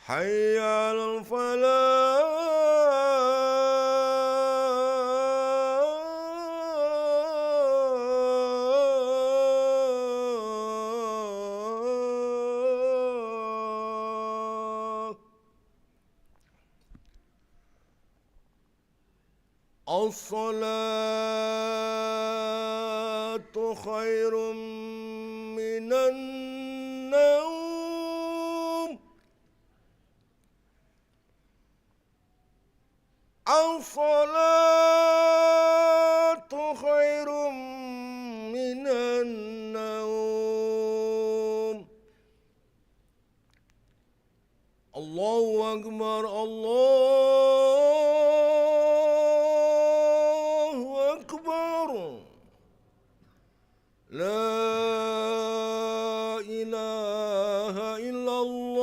حي على الفلاح. الصلاة خير من النوم. الصلاة خير من النوم. الله أكبر الله أكبر. لا إله إلا الله.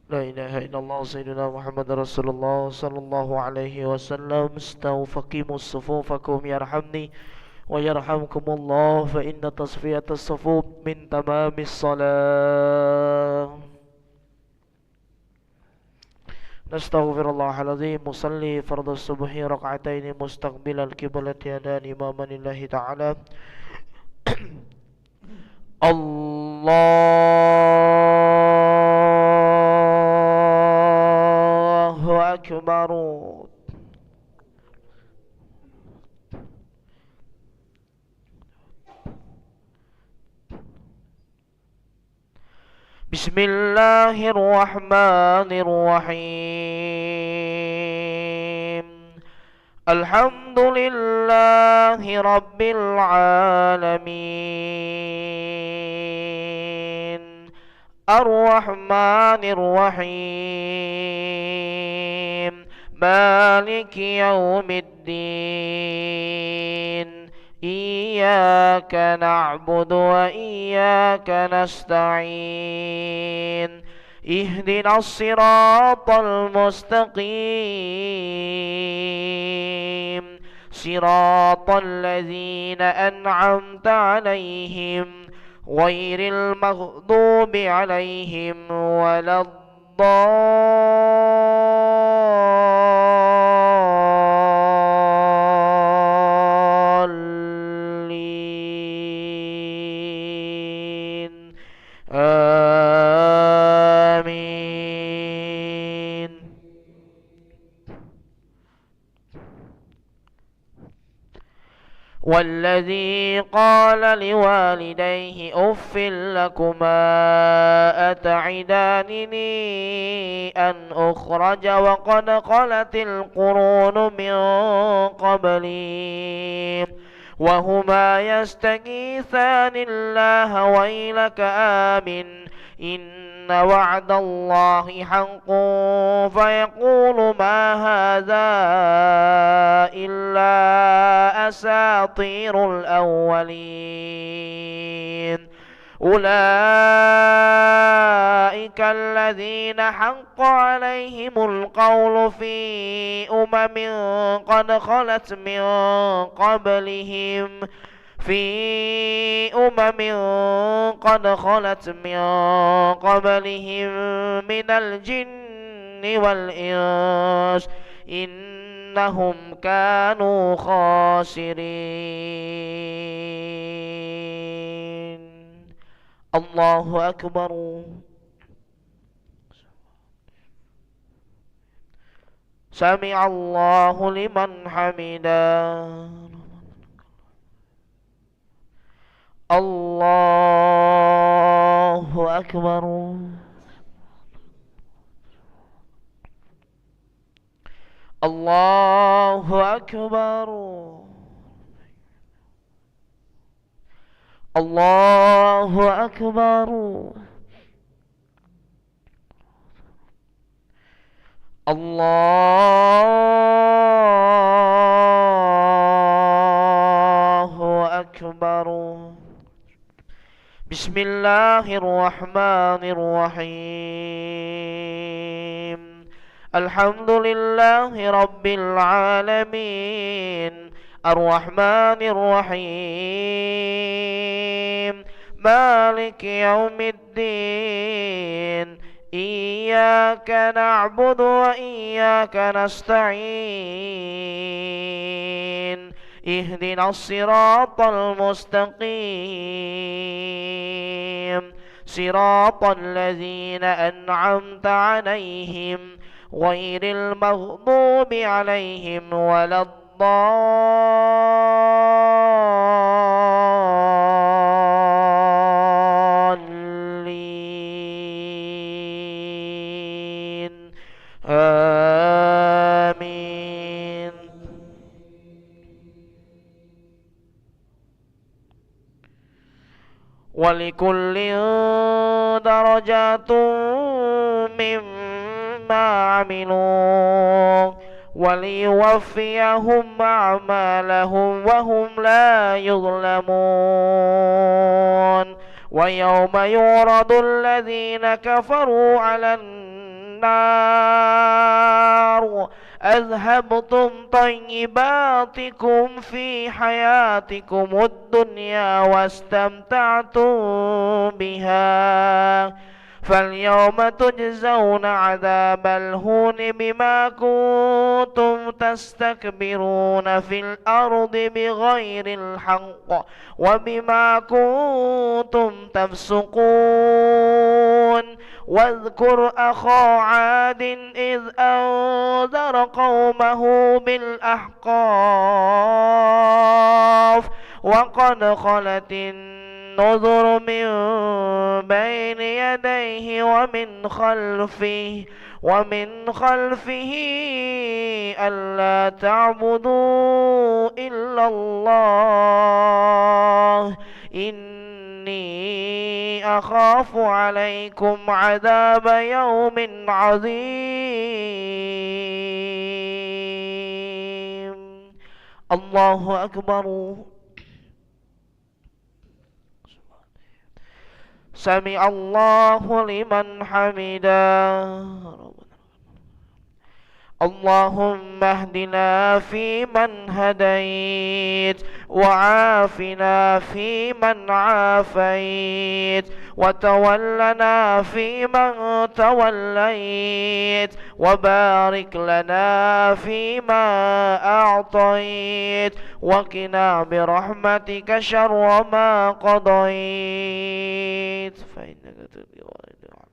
لا إله إلا الله سيدنا محمد رسول الله صلى الله عليه وسلم. استووا فقيموا صفوفكم يرحمني ويرحمكم الله، فإن تصفية الصفوف من تمام الصلاة. نستغفر الله العظيم. مصلي فرض الصبح ركعتين مستقبل القبلة يدان إماما لله تعالى. الله أكبر. بسم الله الرحمن الرحيم. الحمد لله رب العالمين، الرحمن الرحيم، مالك يوم الدين. إياك نعبد وإياك نستعين. اهدنا الصراط المستقيم، صراط الذين أنعمت عليهم غير المغضوب عليهم ولا الضالين. آمين. والذي قال لوالديه أف لكما أتعدانني أن أخرج وقد خلت القرون من قبلي وهما يستغيثان الله ويلك آمن إن وعد الله حق فيقول ما هذا إلا أساطير الأولين. أولئك الذين حق عليهم القول في قد خلت من قبلهم من الجن والإنس إنهم كانوا خاسرين. الله أكبر. سمع الله لمن حمده. الله أكبر. الله أكبر. الله أكبر. الله أكبر. بسم الله الرحمن الرحيم. الحمد لله رب العالمين، الرحمن الرحيم، مالك يوم الدين. إياك نعبد وإياك نستعين. اهدنا الصراط المستقيم، صراط الذين أنعمت عليهم غير المغضوب عليهم ولا الضالين. آمين. ولكل درجات مما عملوا وليوفيهم أعمالهم وهم لا يظلمون. ويوم يعرض الذين كفروا على النار النار أذهبتم طيباتكم في حياتكم الدنيا واستمتعتم بها فاليوم تجزون عذاب الهون بما كنتم تستكبرون في الأرض بغير الحق وبما كنتم تفسقون واذكر أخا عاد إذ أنذر قومه بالأحقاف وقد خلت النذر من بين يديه ومن خلفه ألا تعبدوا إلا الله إني أخاف عليكم عذاب يوم عظيم. الله أكبر. سمع الله لمن حمده. اللهم اهدنا فيمن هديت وعافنا فيمن عافيت وتولنا فيمن توليت وبارك لنا فيما أعطيت وقنا برحمتك شر ما قضيت فإنك تقضي ولا يقضى عليك.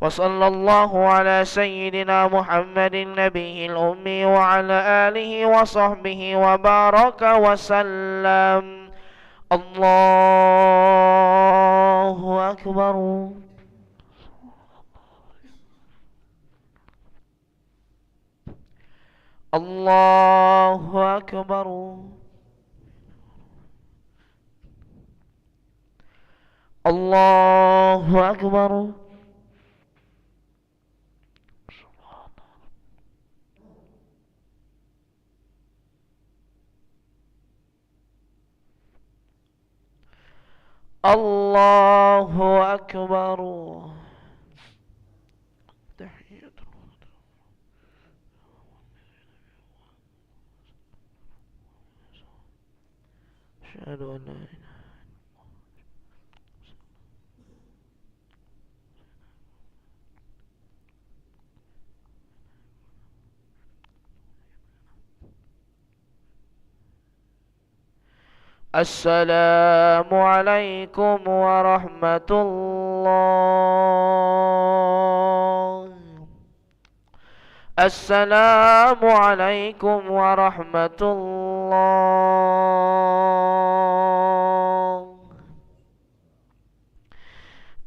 وصلى الله على سيدنا محمد النبي الأمي وعلى آله وصحبه وبارك وسلم. الله أكبر. الله أكبر. الله أكبر. الله أكبر. أشهد أن لا إله. السلام عليكم ورحمة الله. السلام عليكم ورحمة الله.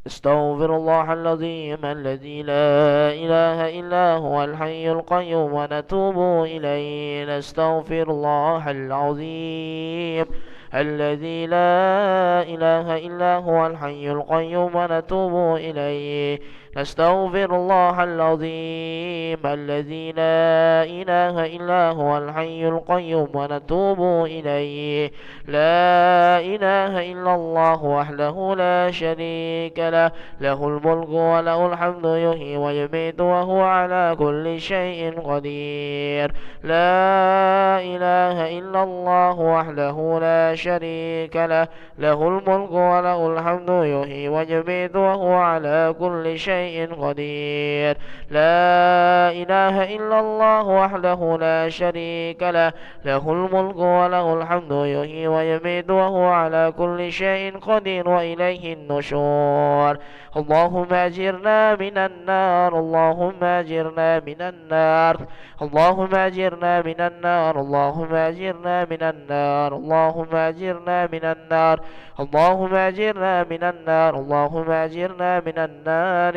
استغفر الله العظيم الذي لا إله إلا هو الحي القيوم ونتوب إليه. نستغفر الله العظيم الذي لا إله إلا هو الحي القيوم ونتوب إليه. نستغفر الله العظيم الذي لا إله إلا هو الحي القيوم ونتوب إليه. لا إله إلا الله وحده لا شريك له له الملك وله الحمد يحيي ويميت وهو على كل شيء قدير. لا إله إلا الله وحده لا شريك له له الملك وله الحمد يحيي ويميت وهو على كل شيء قدير. لا إله إلا الله وحده لا شريك له له الملك وله الحمد يحيي ويميت وهو على كل شيء قدير وإليه النشور. اللهم أجرنا من النار. اللهم أجرنا من النار. اللهم أجرنا من النار. اللهم أجرنا من النار. اللهم أجرنا من النار. اللهم أجرنا من النار. اللهم أجرنا من النار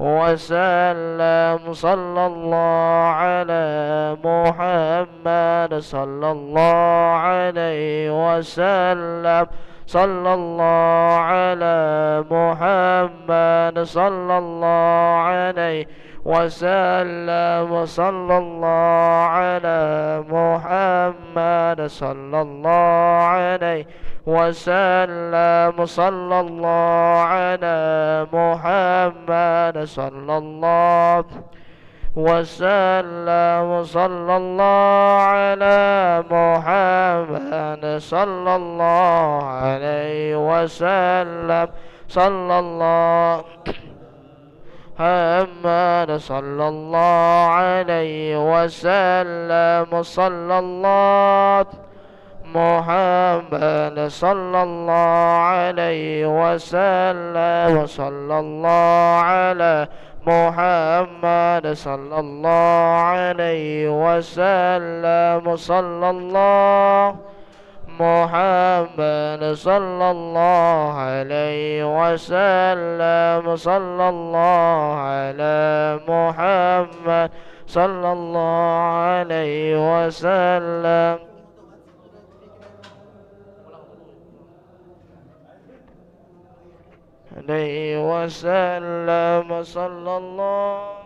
وسلم صلى الله على محمد صلى الله عليه وسلم صلى الله على محمد صلى الله عليه وسلم صلى الله على محمد صلى الله عليه وسلم صلى الله على محمد صلى الله وسلم صلى الله على محمد صلى الله عليه وسلم صلى الله محمد صلى الله عليه وسلم صلى الله محمد صلى الله عليه وسلم صلى الله على محمد صلى الله عليه وسلم صلى الله محمد صلى الله عليه وسلم صلى الله على محمد صلى الله عليه وسلم عليه وسلم صلى الله